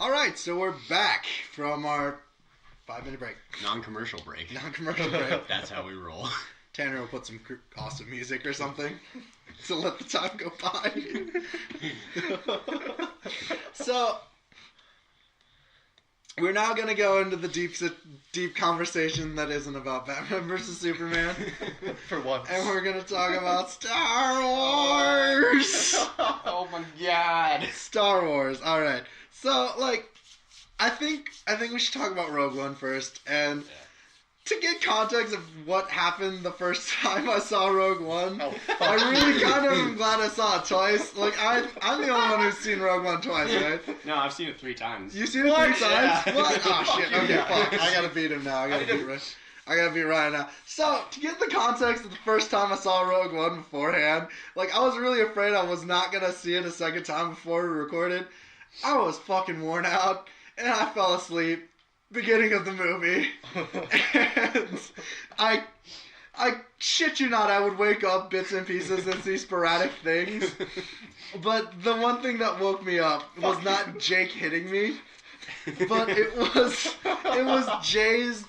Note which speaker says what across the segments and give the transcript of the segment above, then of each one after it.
Speaker 1: All right, so we're back from our 5-minute break.
Speaker 2: Non-commercial break.
Speaker 1: Non-commercial break.
Speaker 2: That's how we roll.
Speaker 1: Tanner will put some awesome music or something to let the time go by. So, we're now going to go into the deep conversation that isn't about Batman versus Superman.
Speaker 3: For once.
Speaker 1: And we're going to talk about Star Wars!
Speaker 2: Oh my god.
Speaker 1: Star Wars, alright. So, like, I think we should talk about Rogue One first, and to get context of what happened the first time I saw Rogue One, I really kind of am glad I saw it twice. Like, I'm the only one who's seen Rogue One twice, right?
Speaker 2: No, I've seen it 3 times.
Speaker 1: You've seen it 3 times?
Speaker 2: Yeah.
Speaker 1: What? Oh, shit. Okay, fuck. I gotta beat him now. I gotta beat Ryan now. So, to get the context of the first time I saw Rogue One beforehand, like, I was really afraid I was not gonna see it a second time before we recorded. I was fucking worn out, and I fell asleep beginning of the movie. And I shit you not, I would wake up bits and pieces and see sporadic things. But the one thing that woke me up was not Jake hitting me, but it was Jay's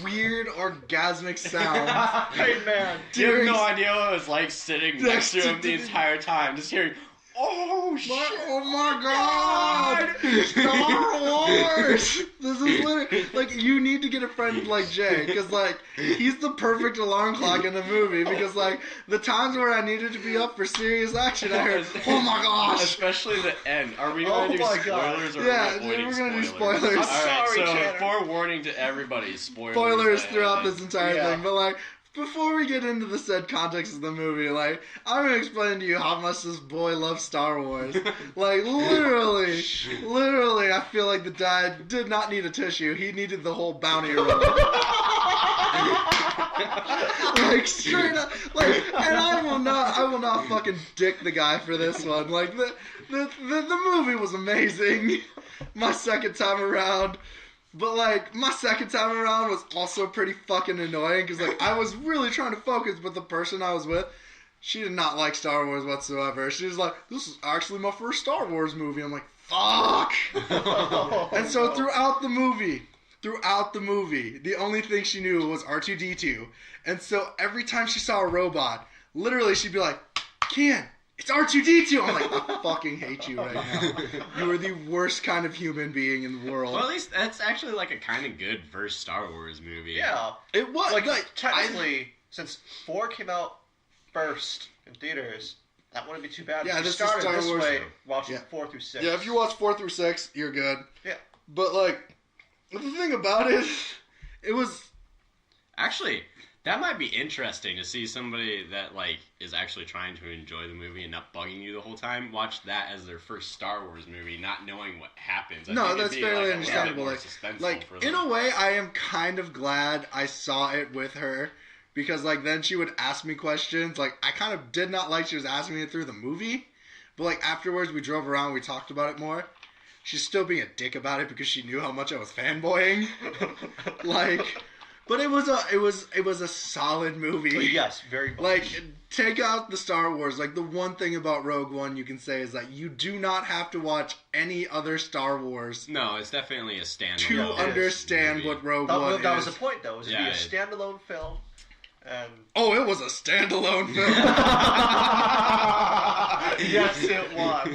Speaker 1: weird orgasmic sound.
Speaker 3: Hey man,
Speaker 2: You have no idea what it was like sitting next to him the entire time, just hearing, oh shit!
Speaker 1: Oh my god! Star Wars! This is literally, like, you need to get a friend like Jay, because, like, he's the perfect alarm clock in the movie, because, like, the times where I needed to be up for serious action, I heard, oh my gosh!
Speaker 2: Especially the end. Are we going to do spoilers or
Speaker 1: yeah,
Speaker 2: are we avoiding
Speaker 1: we're going to do
Speaker 2: spoilers?
Speaker 1: spoilers.
Speaker 2: Alright,
Speaker 3: Sorry,
Speaker 2: so
Speaker 3: Tanner.
Speaker 2: forewarning to everybody, spoilers.
Speaker 1: Spoilers throughout this entire
Speaker 3: Yeah.
Speaker 1: thing, but, like, before we get into the said context of the movie, like, I'm going to explain to you how much this boy loves Star Wars. Like, literally, I feel like the dad did not need a tissue. He needed the whole bounty roll. Like, straight up, like, and I will not fucking dick the guy for this one. Like, the movie was amazing. My second time around. But, like, my second time around was also pretty fucking annoying, because, like, I was really trying to focus, but the person I was with, she did not like Star Wars whatsoever. She was like, this is actually my first Star Wars movie. I'm like, fuck! And so throughout the movie, the only thing she knew was R2-D2. And so every time she saw a robot, literally she'd be like, Ken, it's R2-D2! I'm like, I fucking hate you right now. You are the worst kind of human being in the world.
Speaker 2: Well, at least that's actually like a kind of good first Star Wars movie.
Speaker 3: Yeah.
Speaker 1: It was.
Speaker 3: Like technically, since 4 came out first in theaters, that wouldn't be too bad.
Speaker 1: Yeah,
Speaker 3: If you
Speaker 1: this is
Speaker 3: started
Speaker 1: Star
Speaker 3: this
Speaker 1: Wars.
Speaker 3: way, watching
Speaker 1: Yeah.
Speaker 3: 4 through 6.
Speaker 1: Yeah, if you watch 4 through 6, you're good.
Speaker 3: Yeah.
Speaker 1: But, like, the thing about it was...
Speaker 2: Actually, that might be interesting to see somebody that, like, is actually trying to enjoy the movie and not bugging you the whole time watch that as their first Star Wars movie, not knowing what happens. I
Speaker 1: No,
Speaker 2: think it'd
Speaker 1: that's
Speaker 2: be,
Speaker 1: fairly
Speaker 2: like,
Speaker 1: understandable.
Speaker 2: A little bit more suspenseful
Speaker 1: Like,
Speaker 2: for
Speaker 1: in
Speaker 2: them.
Speaker 1: a way, I am kind of glad I saw it with her, because, like, then she would ask me questions. Like, I kind of did not like she was asking me through the movie, but, like, afterwards we drove around, we talked about it more. She's still being a dick about it because she knew how much I was fanboying. Like, but it was a solid movie.
Speaker 3: Yes, very much.
Speaker 1: Like, take out the Star Wars. Like, the one thing about Rogue One you can say is that you do not have to watch any other Star Wars
Speaker 2: No, it's definitely a standalone.
Speaker 1: to understand
Speaker 2: movie.
Speaker 1: what Rogue One is.
Speaker 3: that was the point, though. Was to be
Speaker 2: Yeah,
Speaker 3: a standalone film. And
Speaker 1: Oh, it was a standalone film.
Speaker 3: yes, it was.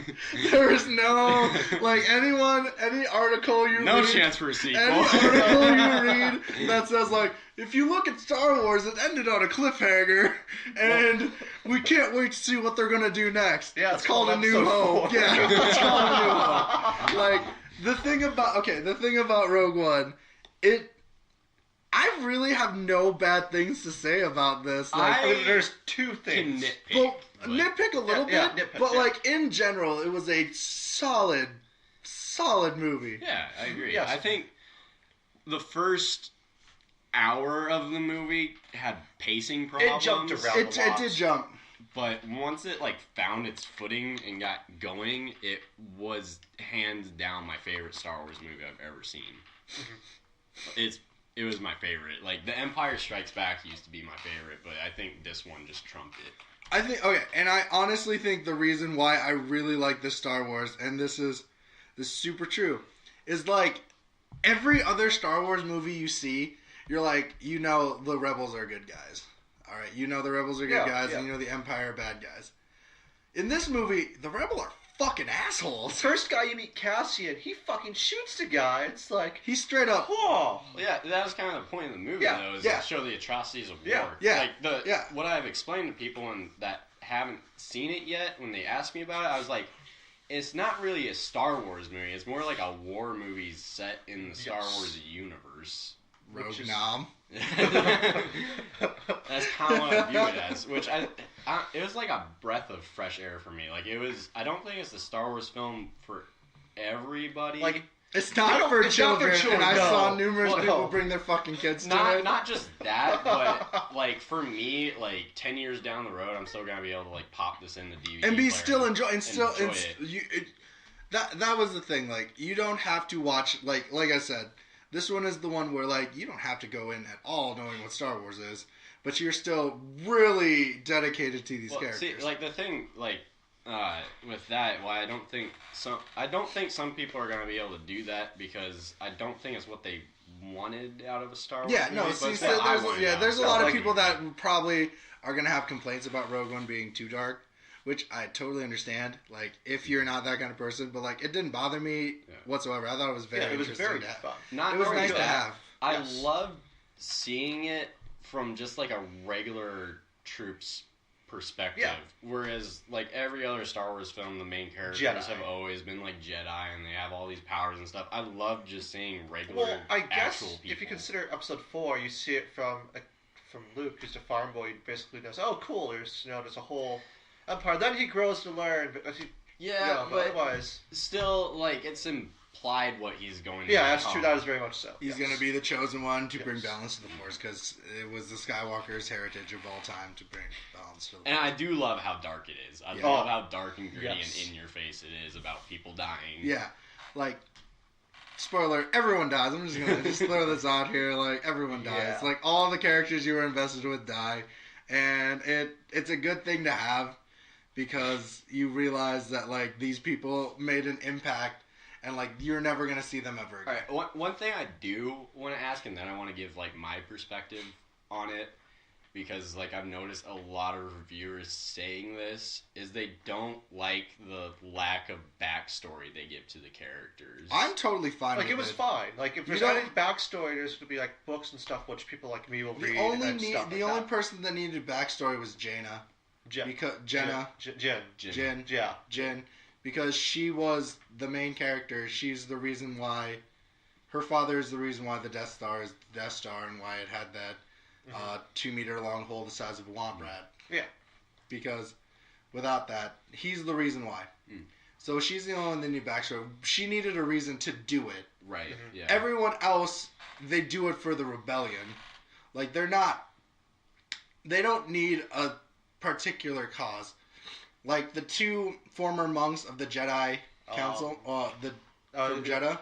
Speaker 1: There is no, like, any article you
Speaker 2: No
Speaker 1: read...
Speaker 2: chance for a sequel.
Speaker 1: Any article you read that says, like, if you look at Star Wars, it ended on a cliffhanger, and we can't wait to see what they're gonna do next.
Speaker 3: Yeah,
Speaker 1: it's called A New
Speaker 3: episode
Speaker 1: Hope.
Speaker 3: 4.
Speaker 1: Yeah, it's called A New Hope. Like, the thing about Rogue One, I really have no bad things to say about this. Like,
Speaker 3: There's 2 things.
Speaker 2: Can nitpick.
Speaker 1: well,
Speaker 2: but-
Speaker 1: nitpick a little
Speaker 3: Yeah,
Speaker 1: bit,
Speaker 3: nitpick,
Speaker 1: but,
Speaker 3: yeah.
Speaker 1: like, in general, it was a solid movie.
Speaker 2: Yeah, I agree.
Speaker 3: Yes.
Speaker 2: I think the first hour of the movie had pacing problems.
Speaker 3: It jumped around.
Speaker 1: It did jump.
Speaker 2: But once it like found its footing and got going, it was hands down my favorite Star Wars movie I've ever seen. It was my favorite. Like, The Empire Strikes Back used to be my favorite, but I think this one just trumped it.
Speaker 1: I think, okay, and I honestly think the reason why I really like this Star Wars, and this is super true, is like every other Star Wars movie you see, you're like, the rebels are good guys. All right, the rebels are good guys, and the Empire are bad guys. In this movie, the rebels are fucking assholes.
Speaker 3: First guy you meet, Cassian, he fucking shoots the guy. It's like
Speaker 1: he's straight up.
Speaker 3: Whoa.
Speaker 2: Yeah, that was kind of the point of the movie, though, is to show the atrocities of war.
Speaker 1: Yeah.
Speaker 2: Like what I've explained to people that haven't seen it yet, when they ask me about it, I was like, it's not really a Star Wars movie. It's more like a war movie set in the Star Wars universe.
Speaker 1: Rogue Nom.
Speaker 2: That's kind of what I view it as. Which it was like a breath of fresh air for me. Like it was. I don't think it's the Star Wars film for everybody.
Speaker 1: Like it's not for children. And I saw numerous people bring their fucking kids to it.
Speaker 2: Not just that, but like for me, like 10 years down the road, I'm still gonna be able to like pop this in the DVD
Speaker 1: and
Speaker 2: player
Speaker 1: still enjoy
Speaker 2: it.
Speaker 1: That was the thing. Like you don't have to watch. Like I said. This one is the one where, like, you don't have to go in at all knowing what Star Wars is, but you're still really dedicated to these characters.
Speaker 2: See, like, the thing, like, with that, why I don't think some people are going to be able to do that, because I don't think it's what they wanted out of a Star Wars movie.
Speaker 1: There's a lot of people that probably are going to have complaints about Rogue One being too dark. Which I totally understand, like, if you're not that kind of person. But, like, it didn't bother me whatsoever. I thought it was very interesting.
Speaker 3: It was very fun.
Speaker 1: It was nice to have.
Speaker 2: I loved seeing it from just, like, a regular troop's perspective. Yeah. Whereas, like, every other Star Wars film, the main characters have always been, like, Jedi, and they have all these powers and stuff. I love just seeing regular, actual people.
Speaker 3: If you consider Episode 4, you see it from Luke, who's a farm boy, who basically knows, oh, cool, there's a whole... Empire. Then he grows to learn, but
Speaker 2: but
Speaker 3: otherwise,
Speaker 2: still, like, it's implied what he's going to.
Speaker 3: Yeah, that's true. That is very much so.
Speaker 1: He's going to be the chosen one to bring balance to the Force, because it was the Skywalker's heritage of all time to bring balance to the Force.
Speaker 2: And I do love how dark it is. I love how dark and gritty and in your face it is about people dying.
Speaker 1: Yeah, like. Spoiler, everyone dies. I'm just going to throw this out here. Like, everyone dies. Like, all the characters you were invested with die. And it's a good thing to have. Because you realize that, like, these people made an impact, and, like, you're never going to see them ever again.
Speaker 2: All right, one thing I do want to ask, and then I want to give, like, my perspective on it, because, like, I've noticed a lot of reviewers saying this, is they don't like the lack of backstory they give to the characters.
Speaker 1: I'm totally fine with it.
Speaker 3: Like, it was fine. Like, if there's any backstory, there's going to be, like, books and stuff which people like me will read.
Speaker 1: The only person that needed backstory was Jaina. Jen, because she was the main character. She's the reason why her father is the reason why the Death Star is the Death Star, and why it had that 2-meter long hole the size of a womp rat.
Speaker 3: Yeah,
Speaker 1: because without that, he's the reason why. So she's the only one that needed backstory. She needed a reason to do it.
Speaker 2: Right. Yeah.
Speaker 1: Everyone else, they do it for the rebellion. Like they don't need a particular cause. Like the two former monks of the Jedi Council, from Jeddah,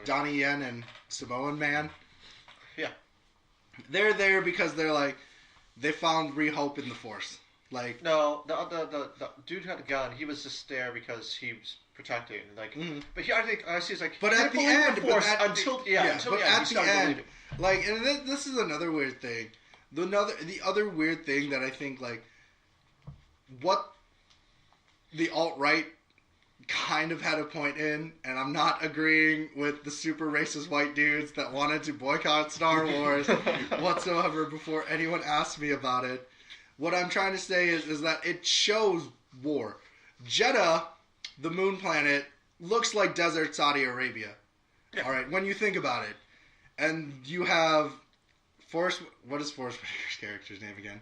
Speaker 1: Donnie Yen and Samoan Man.
Speaker 3: Yeah,
Speaker 1: they're there because they're like they found hope in the Force. Like
Speaker 3: no, the dude who had a gun. He was just there because he was protecting. Like, but I think I see. It's like,
Speaker 1: but at the end,
Speaker 3: until the end,
Speaker 1: like, and this is another weird thing. The other weird thing that I think like. What the alt-right kind of had a point in, and I'm not agreeing with the super racist white dudes that wanted to boycott Star Wars whatsoever before anyone asked me about it. What I'm trying to say is that it shows war. Jeddah, the moon planet, looks like desert Saudi Arabia. Yeah. All right, when you think about it. And you have Force... What is Force Whitaker's character's name again?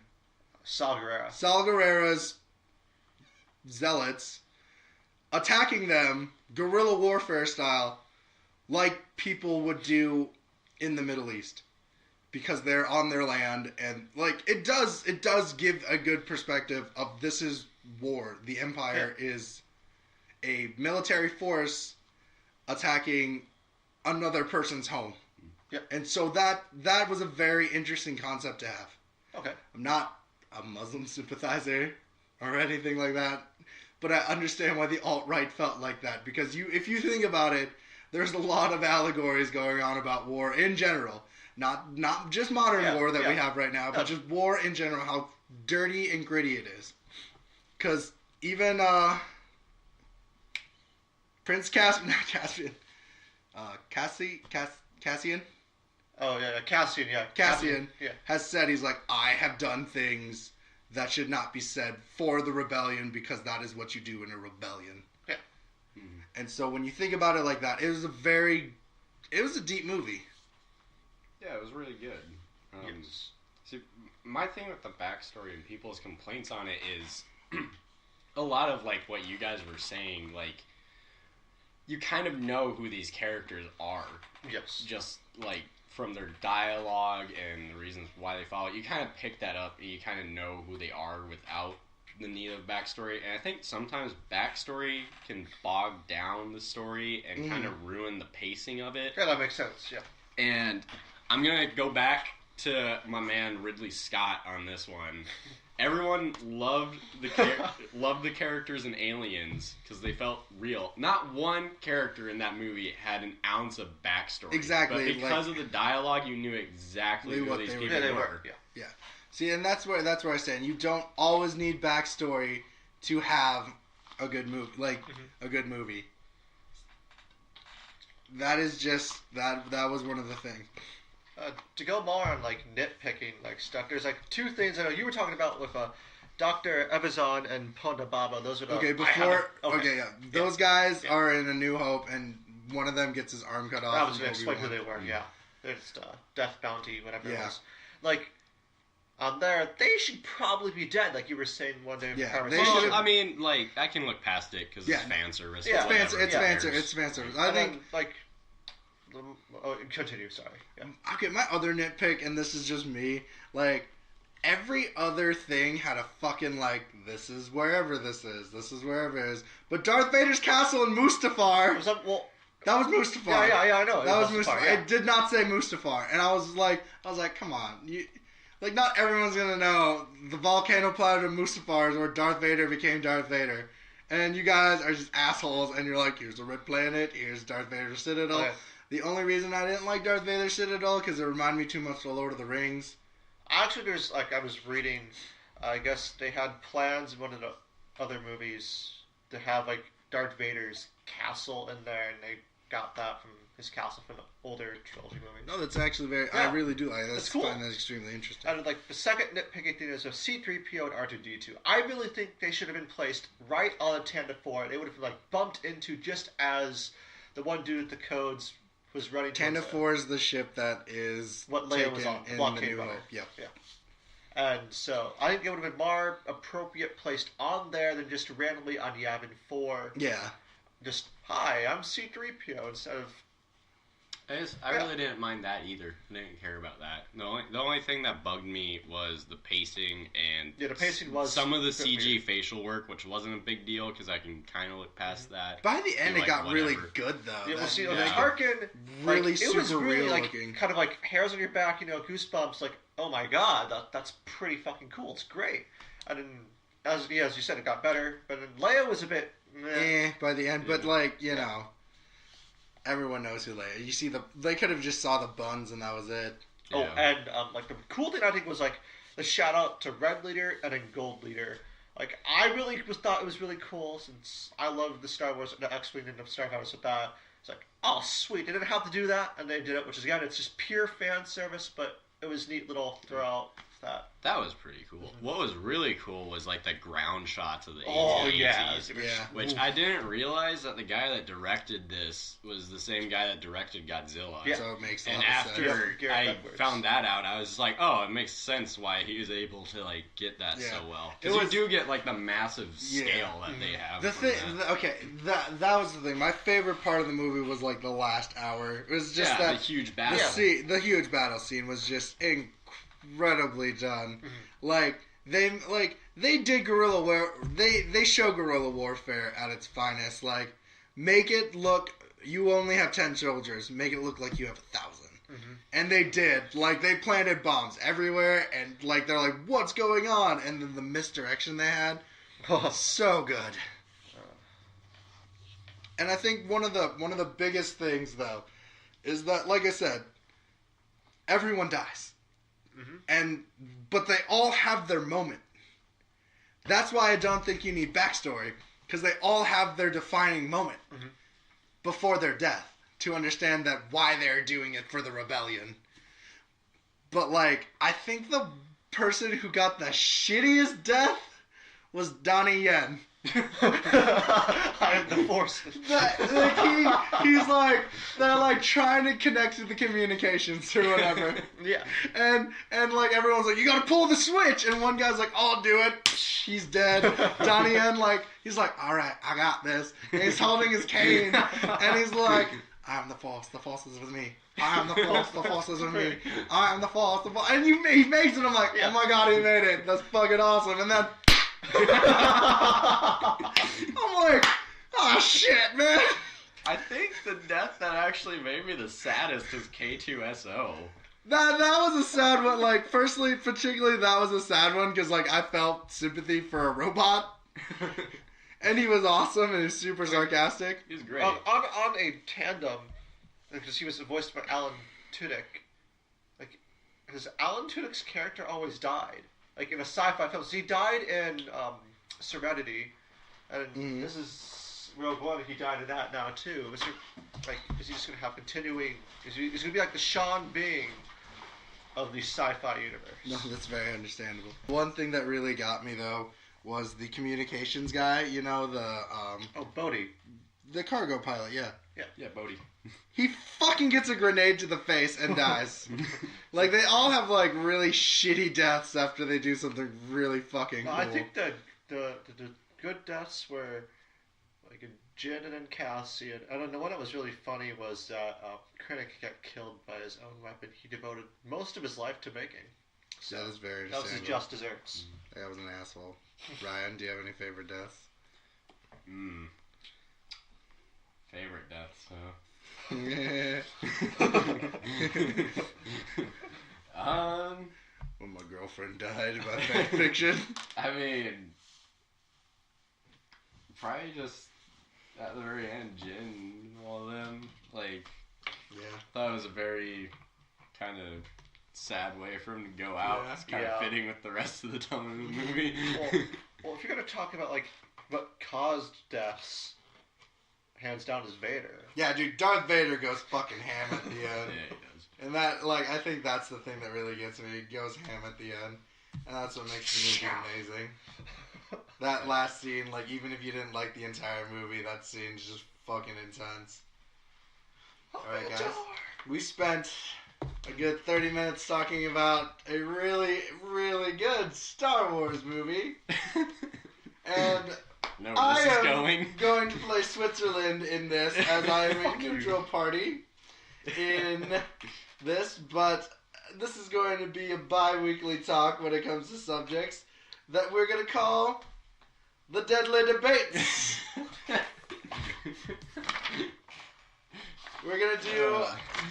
Speaker 3: Saw Gerrera.
Speaker 1: Saw Gerrera's zealots attacking them guerrilla warfare style like people would do in the Middle East because they're on their land, and like it does give a good perspective of this is war. The Empire is a military force attacking another person's home.
Speaker 3: Yeah.
Speaker 1: And so that was a very interesting concept to have.
Speaker 3: Okay.
Speaker 1: I'm not a Muslim sympathizer or anything like that, but I understand why the alt-right felt like that, because if you think about it, there's a lot of allegories going on about war in general. Not just modern war that we have right now, but just war in general, how dirty and gritty it is. Because even Prince Cassian... Cassian?
Speaker 3: Oh, yeah, Cassian, yeah.
Speaker 1: Cassian has said, he's like, I have done things that should not be said for the rebellion because that is what you do in a rebellion.
Speaker 3: Yeah.
Speaker 1: Mm-hmm. And so when you think about it like that, it was a deep movie.
Speaker 2: Yeah, it was really good.
Speaker 3: Yes.
Speaker 2: See, my thing with the backstory and people's complaints on it is a lot of, like, what you guys were saying, like, you kind of know who these characters are.
Speaker 3: Yes.
Speaker 2: Just, like, from their dialogue and the reasons why they follow it. You kind of pick that up and you kind of know who they are without the need of backstory. And I think sometimes backstory can bog down the story and kind of ruin the pacing of it.
Speaker 3: Yeah, that makes sense, yeah.
Speaker 2: And I'm going to go back to my man Ridley Scott on this one. Everyone loved the characters in Aliens because they felt real. Not one character in that movie had an ounce of backstory.
Speaker 1: Exactly.
Speaker 2: But because of the dialogue, you knew exactly who these people were.
Speaker 1: Yeah. See, and that's where I stand. You don't always need backstory to have a good movie. A good movie. That is just that was one of the things.
Speaker 3: To go more on, like, nitpicking, like, stuff, there's, like, two things I know you were talking about with Dr. Evazan and Ponda Baba. Those are the...
Speaker 1: Those guys are in A New Hope, and one of them gets his arm cut off.
Speaker 3: I was going to explain who they were, yeah. It's Death Bounty, whatever it was. Like, on there, they should probably be dead, like you were saying one day.
Speaker 2: I mean, like, I can look past it, because it's fan service.
Speaker 1: Yeah, it's fan service. I think,
Speaker 3: like... continue, sorry. Yeah.
Speaker 1: Okay, my other nitpick, and this is just me, like, every other thing had a fucking, like, this is wherever this is, wherever it is. But Darth Vader's castle in Mustafar... that was Mustafar.
Speaker 3: Yeah, I know.
Speaker 1: That was Mustafar. It did not say Mustafar. And I was like, come on. Like, not everyone's gonna know the volcano planet of Mustafar is where Darth Vader became Darth Vader. And you guys are just assholes, and you're like, here's the red planet, here's Darth Vader's Citadel. Okay. The only reason I didn't like Darth Vader's Citadel because it reminded me too much of Lord of the Rings.
Speaker 3: Actually, there's, like, I was reading, I guess they had plans in one of the other movies to have, like, Darth Vader's castle in there, and they got that from his castle from the older trilogy movies.
Speaker 1: No, that's actually I really do like that.
Speaker 3: That's cool.
Speaker 1: I find that extremely interesting.
Speaker 3: And, like, the second nitpicking thing is of C-3PO and R2-D2. I really think they should have been placed right on a Tanda 4. They would have, like, bumped into just as the one dude with the codes was running.
Speaker 1: Tanda 4 is the ship that is
Speaker 3: what Leia was on
Speaker 1: in
Speaker 3: the
Speaker 1: New Hope. Yep.
Speaker 3: Yeah. And so I think it would have been more appropriate placed on there than just randomly on Yavin 4.
Speaker 1: Yeah.
Speaker 3: Just, hi, I'm C-3PO instead of...
Speaker 2: I really didn't mind that either. I didn't care about that. The only thing that bugged me was the pacing and
Speaker 3: the pacing was
Speaker 2: some of the CG facial work, which wasn't a big deal because I can kind of look past that.
Speaker 1: By the end, it got really good though.
Speaker 3: Yeah, Tarkin
Speaker 1: really
Speaker 3: it was
Speaker 1: super
Speaker 3: really
Speaker 1: real
Speaker 3: like
Speaker 1: looking.
Speaker 3: Kind of like hairs on your back, goosebumps. Like, oh my god, that's pretty fucking cool. It's great. And then, as you said, it got better. But then Leia was a bit
Speaker 1: by the end. But like you know. Everyone knows who Leia. You see they could have just saw the buns and that was it.
Speaker 3: Oh, and like the cool thing I think was like the shout out to Red Leader and then Gold Leader. Like I really thought it was really cool since I love the Star Wars, the X-Wing and the Star Wars with that. It's like, oh sweet, they didn't have to do that and they did it, which is again it's just pure fan service, but it was neat little throw out that.
Speaker 2: That was pretty cool. Mm-hmm. What was really cool was like the ground shots of the
Speaker 3: AT-ATs,
Speaker 2: which I didn't realize that the guy that directed this was the same guy that directed Godzilla.
Speaker 1: Yeah. So it makes a lot
Speaker 2: of sense. And after I found that out, I was like, oh, it makes sense why he was able to like get that so well. Because you do get like the massive scale that they have.
Speaker 1: That was the thing. My favorite part of the movie was like the last hour. It was just that
Speaker 2: the huge battle.
Speaker 1: The huge battle scene was just incredibly done. Mm-hmm. They did they show guerrilla warfare at its finest. Like, make it look, you only have 10 soldiers, make it look like you have 1,000. Mm-hmm. And they did. Like, they planted bombs everywhere, and like they're like, what's going on? And then the misdirection they had, so good. And I think one of the biggest things though is that, like I said, everyone dies, but they all have their moment. That's why I don't think you need backstory, because they all have their defining moment before their death to understand that why they're doing it for the rebellion. But like, I think the person who got the shittiest death was Donnie Yen.
Speaker 3: I am the Force.
Speaker 1: He's like, they're like trying to connect to the communications or whatever.
Speaker 3: Yeah.
Speaker 1: And like everyone's like, you gotta pull the switch, and one guy's like, I'll do it. He's dead. Donnie Yen, like, he's like, all right, I got this. And he's holding his cane, and he's like, I am the Force is with me. I am the Force is with me. I am the Force, and he makes it. I'm like, oh my god, he made it. That's fucking awesome. And then I'm like, oh shit, man.
Speaker 2: I think the death that actually made me the saddest is K2SO.
Speaker 1: That was a sad one. Like, firstly, particularly that was a sad one because like I felt sympathy for a robot, and he was awesome and he was super sarcastic.
Speaker 2: He was great.
Speaker 3: On a tandem, because he was voiced by Alan Tudyk. Like, because Alan Tudyk's character always died. Like in a sci-fi film, so he died in Serenity, and this is Rogue One. He died in that now too. Is he just gonna have continuing? Is gonna be like the Sean Bean of the sci-fi universe?
Speaker 1: No, that's very understandable. One thing that really got me though was the communications guy. You know,
Speaker 3: Bodhi,
Speaker 1: the cargo pilot.
Speaker 2: Yeah, Bodhi.
Speaker 1: He fucking gets a grenade to the face and dies. Like, they all have, like, really shitty deaths after they do something really fucking cool.
Speaker 3: I think the good deaths were, like, Jin and Cassian. And the one that was really funny was that Krennic got killed by his own weapon he devoted most of his life to making. So
Speaker 1: that was very
Speaker 3: that was his just desserts.
Speaker 1: That was an asshole. Ryan, do you have any favorite deaths?
Speaker 2: Favorite deaths, huh?
Speaker 1: When my girlfriend died by fan fiction.
Speaker 2: I mean, probably just at the very end, Jin, all of them. Like, thought it was a very kind of sad way for him to go out. It's kind of fitting with the rest of the tone of the movie.
Speaker 3: Well, if you're gonna talk about like what caused deaths, hands down is Vader.
Speaker 1: Yeah, dude, Darth Vader goes fucking ham at the end.
Speaker 2: Yeah, he does.
Speaker 1: And that, like, I think that's the thing that really gets me. He goes ham at the end. And that's what makes the movie amazing. That last scene, like, even if you didn't like the entire movie, that scene's just fucking intense. Alright, guys. We spent a good 30 minutes talking about a really, really good Star Wars movie. And I am going to play Switzerland in this, as I am a neutral party in this, but this is going to be a bi-weekly talk when it comes to subjects that we're going to call the Deadly Debates. We're going to do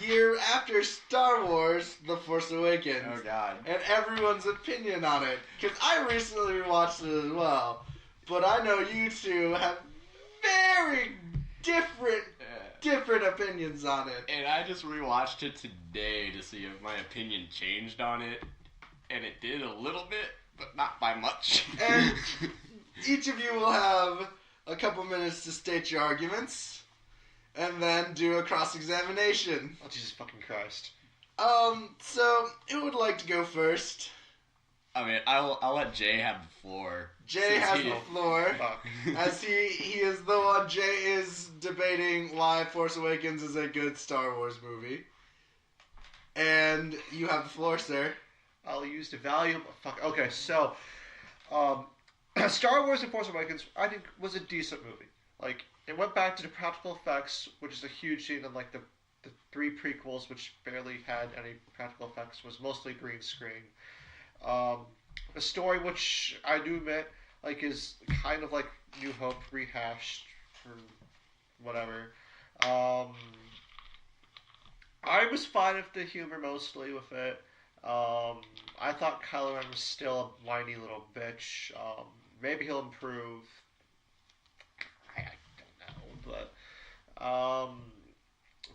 Speaker 1: year after Star Wars, The Force Awakens.
Speaker 2: Oh, God.
Speaker 1: And everyone's opinion on it. Because I recently rewatched it as well. But I know you two have very different opinions on it.
Speaker 2: And I just rewatched it today to see if my opinion changed on it. And it did a little bit, but not by much.
Speaker 1: And each of you will have a couple minutes to state your arguments. And then do a cross-examination.
Speaker 3: Oh, Jesus fucking Christ.
Speaker 1: So, who would like to go first?
Speaker 2: I mean, I'll let Jay have the floor.
Speaker 1: Jay has the floor. As he is the one. Jay is debating why Force Awakens is a good Star Wars movie. And you have the floor, sir.
Speaker 3: I'll use the valuable... Okay, so... Star Wars and Force Awakens, I think, was a decent movie. Like, it went back to the practical effects, which is a huge thing in, like, the three prequels, which barely had any practical effects, was mostly green screen. A story which I do admit, like, is kind of like New Hope rehashed or whatever. I was fine with the humor mostly with it. I thought Kylo Ren was still a whiny little bitch. Maybe he'll improve. I don't know, but Let's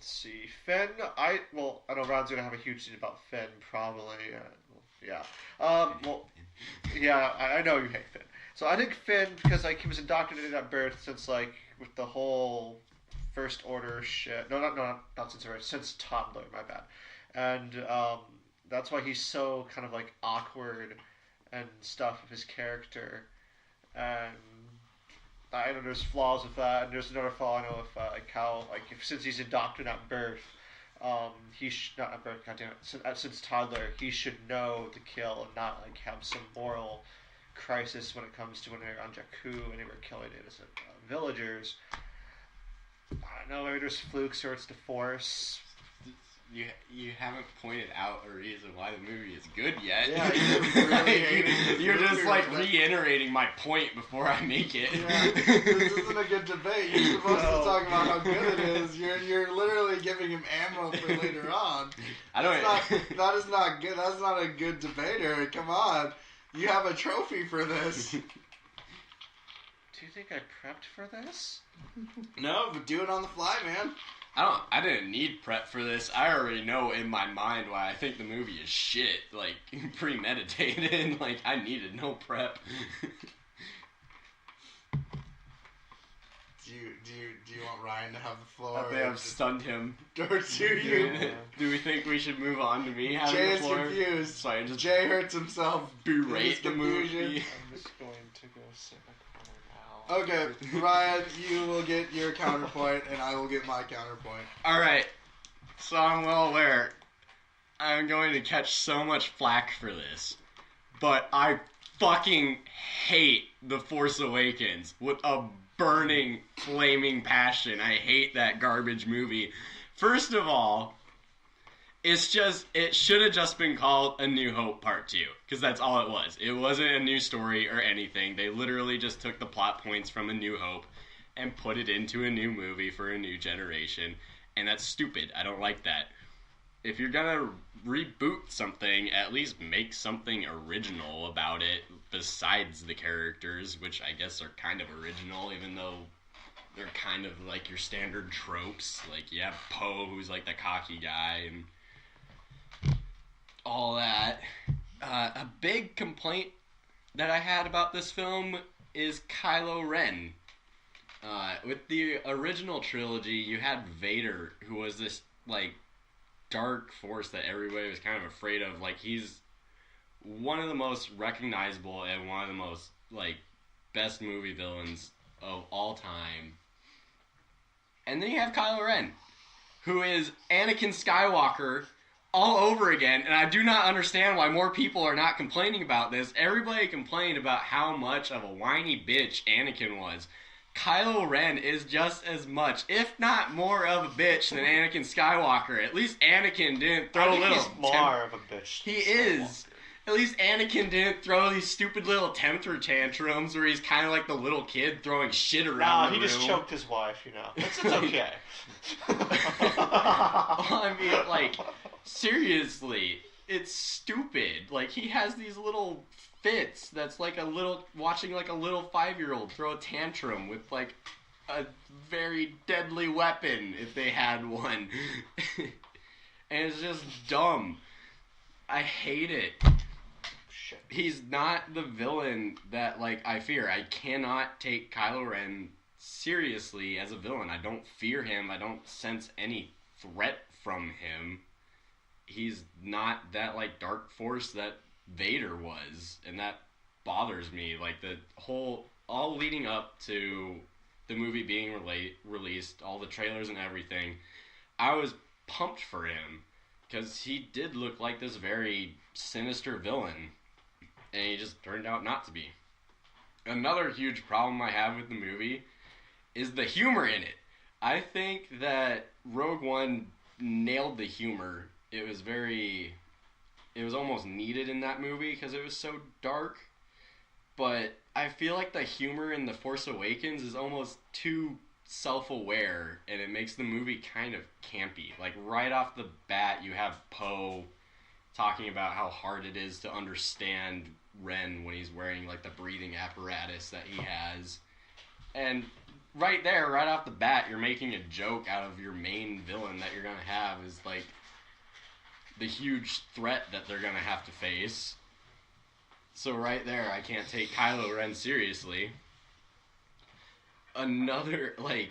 Speaker 3: see. Finn, I know Ron's gonna have a huge scene about Finn, probably. Yeah. I know you hate Finn. So I think Finn, because like he was indoctrinated at birth, since like with the whole First Order shit. No, not since birth, since toddler. My bad. And that's why he's so kind of like awkward and stuff of his character. And I know there's flaws with that, and there's another flaw I know with like how since he's indoctrinated at birth, he not at birth, goddamn it, since toddler, he should know to kill and not like have some moral crisis when it comes to when they're on Jakku and they were killing innocent villagers. I don't know, maybe there's flukes or it's the Force.
Speaker 2: You haven't pointed out a reason why the movie is good yet.
Speaker 1: Yeah,
Speaker 2: you're just like reiterating my point before I make it.
Speaker 1: Yeah, this isn't a good debate. You're supposed to talk about how good it is. You're literally giving him ammo for later on. That is not good. That's not a good debater. Come on, you have a trophy for this.
Speaker 3: Do you think I prepped for this?
Speaker 1: No, but do it on the fly, man.
Speaker 2: I didn't need prep for this. I already know in my mind why I think the movie is shit. Like, premeditated. Like, I needed no prep.
Speaker 1: Do you want Ryan to have the floor?
Speaker 2: I think I've stunned him.
Speaker 1: Or do you?
Speaker 2: Do we think we should move on to me having
Speaker 1: Jay
Speaker 2: the floor?
Speaker 1: is confused.
Speaker 2: So I just
Speaker 1: Jay hurts himself.
Speaker 2: berate the movie.
Speaker 3: I'm just going to go sit in a corner now.
Speaker 1: Okay, Ryan, you will get your counterpoint, and I will get my counterpoint.
Speaker 2: Alright, so I'm well aware I'm going to catch so much flack for this, but I fucking hate The Force Awakens with a burning, flaming passion. I hate that garbage movie. First of all, it should have just been called A New Hope Part 2, because that's all it was. It wasn't a new story or anything. They literally just took the plot points from A New Hope and put it into a new movie for a new generation, and that's stupid. I don't like that. If you're gonna reboot something, at least make something original about it besides the characters, which I guess are kind of original, even though they're kind of like your standard tropes. Like, you have Poe, who's like the cocky guy, and all that. A big complaint that I had about this film is Kylo Ren. With the original trilogy, you had Vader, who was this, like, dark force that everybody was kind of afraid of. Like, he's one of the most recognizable and one of the most, like, best movie villains of all time. And then you have Kylo Ren, who is Anakin Skywalker all over again, and I do not understand why more people are not complaining about this. Everybody complained about how much of a whiny bitch Anakin was. Kylo Ren is just as much, if not more of a bitch than Anakin Skywalker. At least Anakin didn't throw little...
Speaker 3: he's more of a bitch.
Speaker 2: He is. At least Anakin didn't throw these stupid little temper tantrums where he's kind of like the little kid throwing shit around the room.
Speaker 3: He just choked his wife, you know. It's okay.
Speaker 2: I mean, like, seriously, it's stupid. Like, he has these little fits that's like watching like a little 5-year-old throw a tantrum with like a very deadly weapon if they had one. And it's just dumb. I hate it.
Speaker 3: Shit.
Speaker 2: He's not the villain that, like, I fear. I cannot take Kylo Ren seriously as a villain. I don't fear him. I don't sense any threat from him. He's not that, like, dark force that Vader was, and that bothers me. Like, all leading up to the movie being released, all the trailers and everything, I was pumped for him, because he did look like this very sinister villain, and he just turned out not to be. Another huge problem I have with the movie is the humor in it. I think that Rogue One nailed the humor. It was almost needed in that movie because it was so dark, but I feel like the humor in The Force Awakens is almost too self-aware, and it makes the movie kind of campy. Like, right off the bat, you have Poe talking about how hard it is to understand Ren when he's wearing, like, the breathing apparatus that he has. And right there, right off the bat, you're making a joke out of your main villain that you're gonna have is like the huge threat that they're gonna have to face. So right there, I can't take Kylo Ren seriously. Another, like...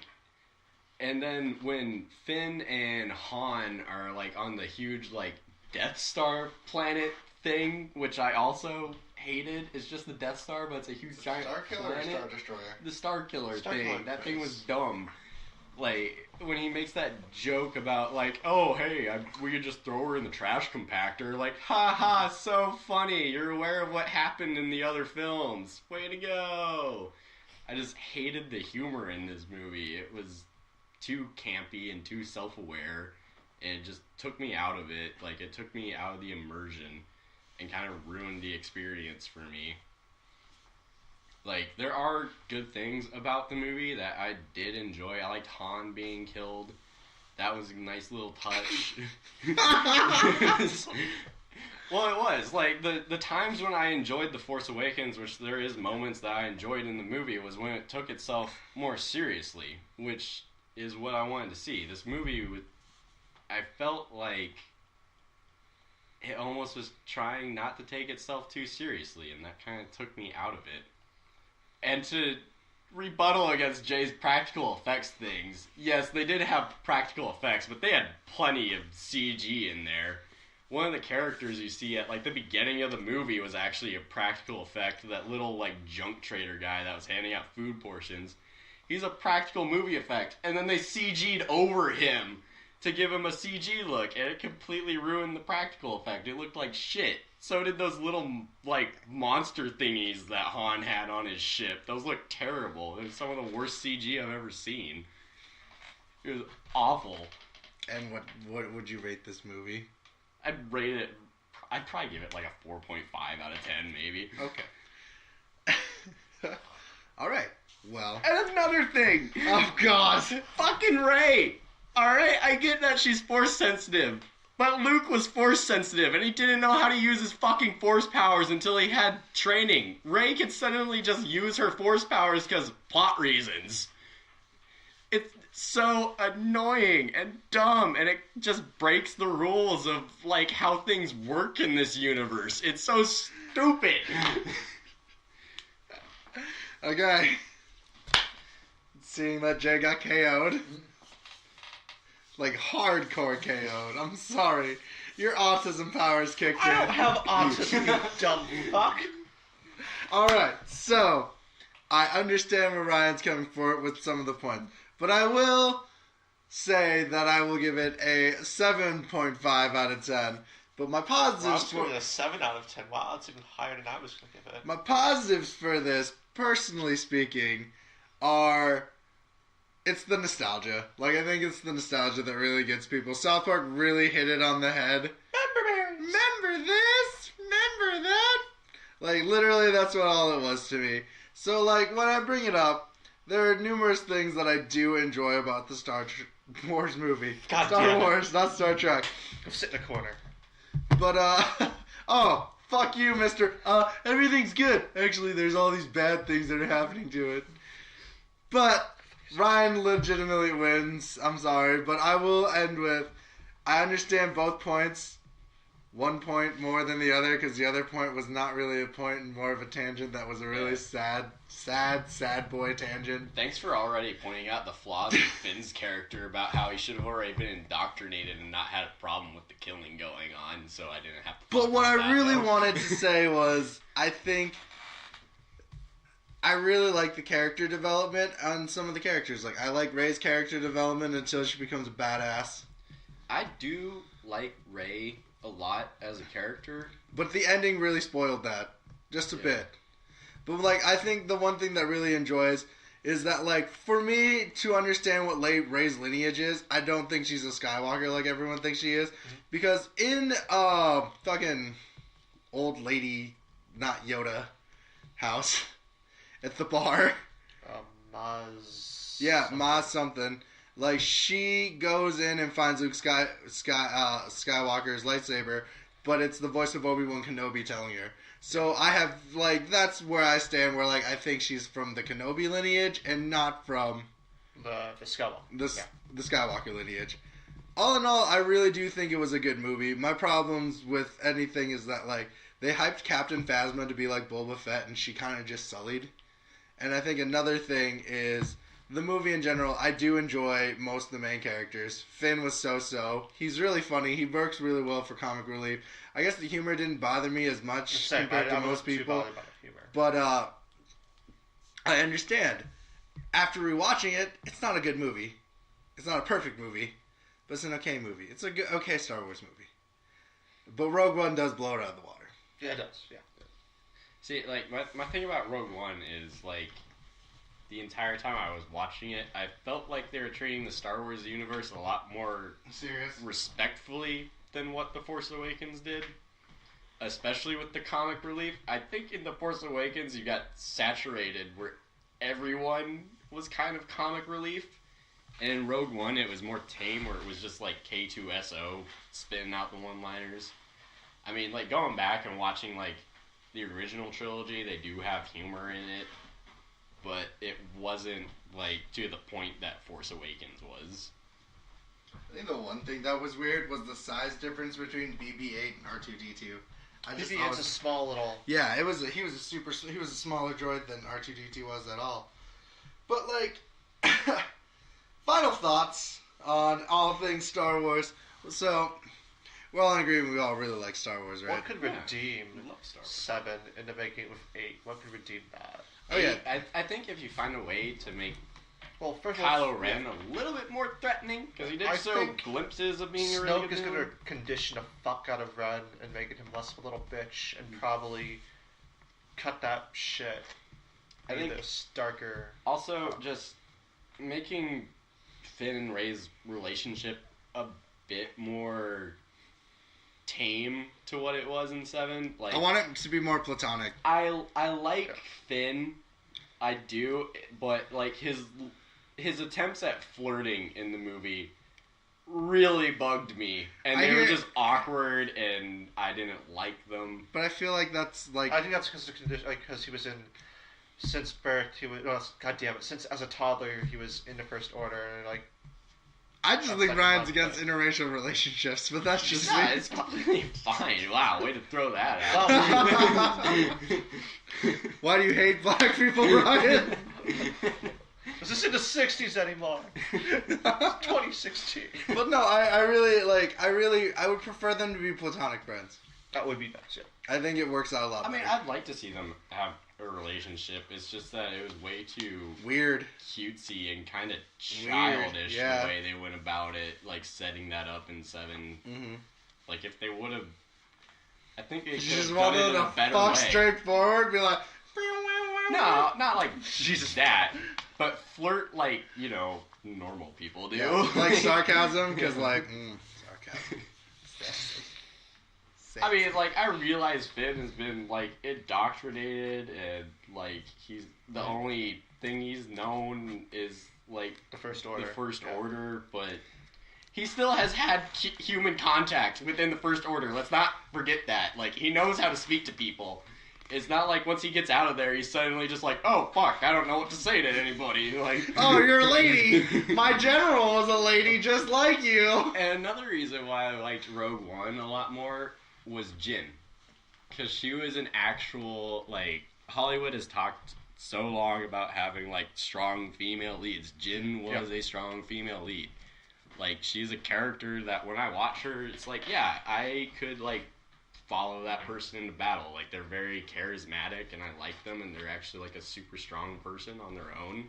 Speaker 2: And then when Finn and Han are, like, on the huge, like, Death Star planet thing, which I also hated. It's just the Death Star, but it's a huge giant
Speaker 1: Star Killer
Speaker 2: planet.
Speaker 1: or Star Destroyer?
Speaker 2: The Star Killer
Speaker 3: Star
Speaker 2: thing.
Speaker 3: Killer
Speaker 2: That thing was
Speaker 3: Prince.
Speaker 2: dumb. Like, when he makes that joke about, like, oh, hey, we could just throw her in the trash compactor. Like, ha ha, so funny. You're aware of what happened in the other films. Way to go. I just hated the humor in this movie. It was too campy and too self-aware. And it just took me out of it. Like, it took me out of the immersion and kind of ruined the experience for me. Like, there are good things about the movie that I did enjoy. I liked Han being killed. That was a nice little touch. Well, it was. Like, the times when I enjoyed The Force Awakens, which there is moments that I enjoyed in the movie, was when it took itself more seriously, which is what I wanted to see. This movie, I felt like it almost was trying not to take itself too seriously, and that kind of took me out of it. And to rebuttal against Jay's practical effects things, yes, they did have practical effects, but they had plenty of CG in there. One of the characters you see at, like, the beginning of the movie was actually a practical effect. That little, like, junk trader guy that was handing out food portions. He's a practical movie effect. And then they CG'd over him to give him a CG look, and it completely ruined the practical effect. It looked like shit. So did those little, like, monster thingies that Han had on his ship. Those looked terrible. It was some of the worst CG I've ever seen. It was awful.
Speaker 1: And what would you rate this movie?
Speaker 2: I'd rate it... I'd probably give it, like, a 4.5 out of 10, maybe.
Speaker 1: Okay. Alright, well...
Speaker 2: And another thing!
Speaker 1: Oh, God!
Speaker 2: Fucking Rey! Alright, I get that she's force sensitive. But Luke was force sensitive, and he didn't know how to use his fucking force powers until he had training. Rey could suddenly just use her force powers because plot reasons. It's so annoying and dumb, and it just breaks the rules of, like, how things work in this universe. It's so stupid.
Speaker 1: Okay. Seeing that Jay got KO'd. Like, hardcore KO'd. I'm sorry. Your autism powers kicked in.
Speaker 3: I don't have autism, you dumb fuck.
Speaker 1: Alright, so, I understand where Ryan's coming for with some of the points. But I will say that I will give it a 7.5 out of 10. But my positives
Speaker 3: Well, I was going a 7 out of 10. Wow, that's even higher than I was going to give it.
Speaker 1: My positives for this, personally speaking, are... It's the nostalgia. Like, I think it's the nostalgia that really gets people. South Park really hit it on the head. Remember this? Remember that? Like, literally, that's what all it was to me. So, like, when I bring it up, there are numerous things that I do enjoy about the Star Wars movie.
Speaker 3: God
Speaker 1: Star
Speaker 3: damn it.
Speaker 1: Wars, not Star Trek.
Speaker 3: Go sit in a corner.
Speaker 1: But, oh, fuck you, mister. Everything's good. Actually, there's all these bad things that are happening to it. But... Ryan legitimately wins. I'm sorry, but I will end with, I understand both points. One point more than the other, because the other point was not really a point and more of a tangent that was a really sad boy tangent.
Speaker 2: Thanks for already pointing out the flaws in Finn's character about how he should have already been indoctrinated and not had a problem with the killing going on, so I didn't have to...
Speaker 1: But what I really wanted to say was, I think... I really like the character development on some of the characters. Like, I like Rey's character development until she becomes a badass.
Speaker 2: I do like Rey a lot as a character.
Speaker 1: But the ending really spoiled that. Just a bit. But, like, I think the one thing that really enjoys is that, like, for me to understand what Rey's lineage is, I don't think she's a Skywalker like everyone thinks she is. Because in, fucking old lady, not Yoda, house... at the bar.
Speaker 3: Maz...
Speaker 1: Yeah, Maz something. Like, she goes in and finds Luke Skywalker's lightsaber, but it's the voice of Obi-Wan Kenobi telling her. So I have, like, that's where I stand, where, like, I think she's from the Kenobi lineage and not from
Speaker 3: the Skywalker.
Speaker 1: The Skywalker lineage. All in all, I really do think it was a good movie. My problems with anything is that, like, they hyped Captain Phasma to be like Boba Fett, and she kind of just sullied. And I think another thing is the movie in general. I do enjoy most of the main characters. Finn was so-so. He's really funny. He works really well for comic relief. I guess the humor didn't bother me as much compared to most people. But I understand. After rewatching it, it's not a good movie. It's not a perfect movie. But it's an okay movie. It's a good, okay Star Wars movie. But Rogue One does blow it out of the water.
Speaker 3: Yeah, it does. Yeah.
Speaker 2: See, like, my thing about Rogue One is, like, the entire time I was watching it, I felt like they were treating the Star Wars universe a lot more respectfully than what The Force Awakens did. Especially with the comic relief. I think in The Force Awakens you got saturated where everyone was kind of comic relief. And in Rogue One, it was more tame, where it was just like K2SO spitting out the one-liners. I mean, like, going back and watching, like, the original trilogy, they do have humor in it, but it wasn't, like, to the point that Force Awakens was.
Speaker 1: I think the one thing that was weird was the size difference between BB-8 and R2-D2.
Speaker 3: BB-8's a small little...
Speaker 1: Yeah, he was a smaller droid than R2-D2 was at all. But, like... Final thoughts on all things Star Wars. So, we're all in agreement we all really like Star Wars, right?
Speaker 3: What could redeem 7 into making it with 8? What could redeem that?
Speaker 1: Oh, yeah.
Speaker 2: I think if you find a way to make
Speaker 3: first
Speaker 2: Kylo Ren a little bit more threatening, because he did show glimpses of being a really good
Speaker 3: Snoke is going to condition a fuck out of Ren and make him less of a little bitch and probably cut that shit.
Speaker 2: I think
Speaker 3: this darker...
Speaker 2: Also, just making Finn and Rey's relationship a bit more tame to what it was in 7. Like,
Speaker 1: I want it to be more platonic.
Speaker 2: I like Finn, I do, but like his attempts at flirting in the movie really bugged me, and they were just awkward, and I didn't like them.
Speaker 1: But I feel like that's like...
Speaker 3: I think that's because he was in... Since birth, he was... Well, God damn it. Since as a toddler, he was in the First Order, and like...
Speaker 1: I just think Ryan's against interracial relationships, but that's just me.
Speaker 2: It's completely fine. Wow, way to throw that out.
Speaker 1: Why do you hate black people, Ryan?
Speaker 3: Is this in the 60s anymore? 2016.
Speaker 1: But no, I would prefer them to be platonic friends.
Speaker 3: That would be best, yeah.
Speaker 1: I think it works out a lot better.
Speaker 2: I mean, I'd like to see them have a relationship. It's just that it was way too
Speaker 1: weird,
Speaker 2: cutesy, and kind of childish the way they went about it, like setting that up in 7. Mm-hmm. Like if they would have, I think they could have done it in a better way.
Speaker 1: Straightforward, be like,
Speaker 2: no, not like Jesus that, but flirt like normal people do,
Speaker 1: like sarcasm, because sarcasm.
Speaker 2: I mean, like, I realize Finn has been, like, indoctrinated, and, like, he's... The only thing he's known is, like...
Speaker 3: The First Order.
Speaker 2: The First Order, but... He still has had human contact within the First Order. Let's not forget that. Like, he knows how to speak to people. It's not like once he gets out of there, he's suddenly just like, oh, fuck, I don't know what to say to anybody. Like,
Speaker 1: oh, you're a lady. My general was a lady just like you.
Speaker 2: And another reason why I liked Rogue One a lot more was Jyn, because she was an actual, like, Hollywood has talked so long about having, like, strong female leads. Jyn was a strong female lead. Like, she's a character that when I watch her, it's like, yeah, I could, like, follow that person into battle. Like, they're very charismatic, and I like them, and they're actually, like, a super strong person on their own.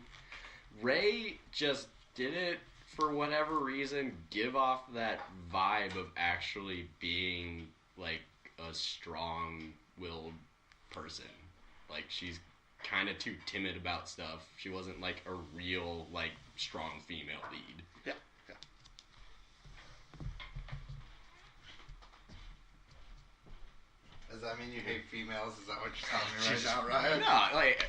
Speaker 2: Rey just didn't, for whatever reason, give off that vibe of actually being... like a strong-willed person. Like, she's kind of too timid about stuff. She wasn't like a real, like, strong female lead.
Speaker 3: Yeah.
Speaker 1: Does that mean you hate females? Is that what you're telling me right now, Ryan?
Speaker 2: No, like,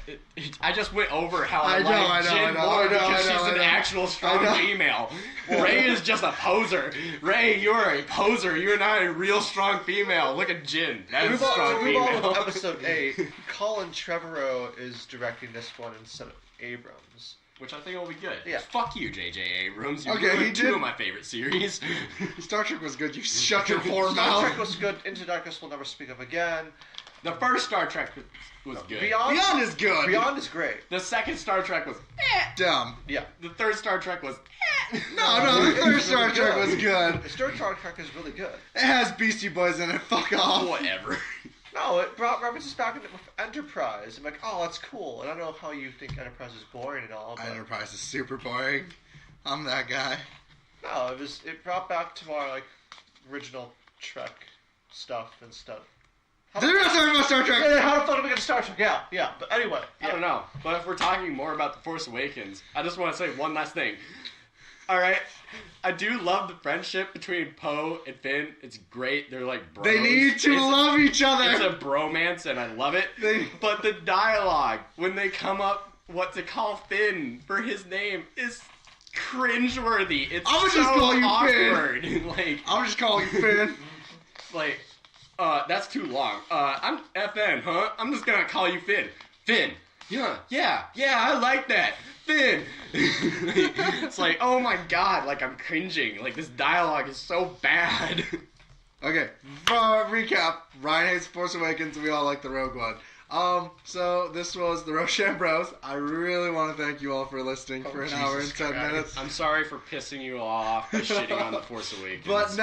Speaker 2: I just went over how I like Jyn more because she's an actual strong female. Rey is just a poser. Rey, you're a poser. You're not a real strong female. Look at Jyn. That is a strong female.
Speaker 3: Episode 8, Colin Trevorrow is directing this one instead of Abrams.
Speaker 2: which I think will be good.
Speaker 3: Yeah.
Speaker 2: Fuck you, J.J. Abrams. You
Speaker 1: Okay,
Speaker 2: ruined two of my favorite series.
Speaker 1: Star Trek was good. You shut your poor
Speaker 3: Star
Speaker 1: mouth.
Speaker 3: Trek was good. Into Darkness we'll never speak of again.
Speaker 2: The first Star Trek was good.
Speaker 1: Beyond is good.
Speaker 3: Beyond is great.
Speaker 2: The second Star Trek was
Speaker 1: Dumb.
Speaker 3: Yeah.
Speaker 2: The third Star Trek was
Speaker 1: No, the third Star Trek was good.
Speaker 3: The third Star Trek is really good.
Speaker 1: It has Beastie Boys in it. Fuck off.
Speaker 2: Whatever.
Speaker 3: No, it brought references back into Enterprise. I'm like, oh, that's cool. And I don't know how you think Enterprise is boring and all. But
Speaker 1: Enterprise is super boring. I'm that guy.
Speaker 3: no, it brought back to our like original Trek stuff and stuff.
Speaker 1: They're not talking about Star Trek.
Speaker 3: Yeah, how the fuck did we get to Star Trek? Yeah. But anyway,
Speaker 2: I don't know. But if we're talking more about The Force Awakens, I just want to say one last thing. Alright? I do love the friendship between Poe and Finn. It's great. They're like bros.
Speaker 1: They need to love each other.
Speaker 2: It's a bromance, and I love it. But the dialogue, when they come up what to call Finn for his name, is cringeworthy. It's
Speaker 1: I would
Speaker 2: so
Speaker 1: just call you
Speaker 2: awkward.
Speaker 1: I'm just calling you Finn.
Speaker 2: That's too long. I'm FN, huh? I'm just gonna call you Finn. Finn. Yeah, I like that. Finn. It's like, oh my god, like I'm cringing. Like this dialogue is so bad.
Speaker 1: Okay, for recap, Ryan hates Force Awakens, we all like the Rogue One. So this was the Roshan Bros. I really want to thank you all for listening for an hour and 10 minutes.
Speaker 2: I'm sorry for pissing you all off by shitting on the Force Awakens.
Speaker 1: But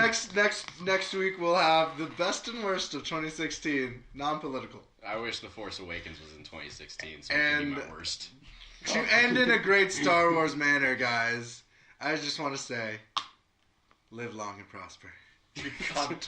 Speaker 1: next week we'll have the best and worst of 2016, non-political.
Speaker 2: I wish the Force Awakens was in 2016, so it could be my worst.
Speaker 1: To end in a great Star Wars manner, guys, I just want to say, live long and prosper.
Speaker 3: you cunt.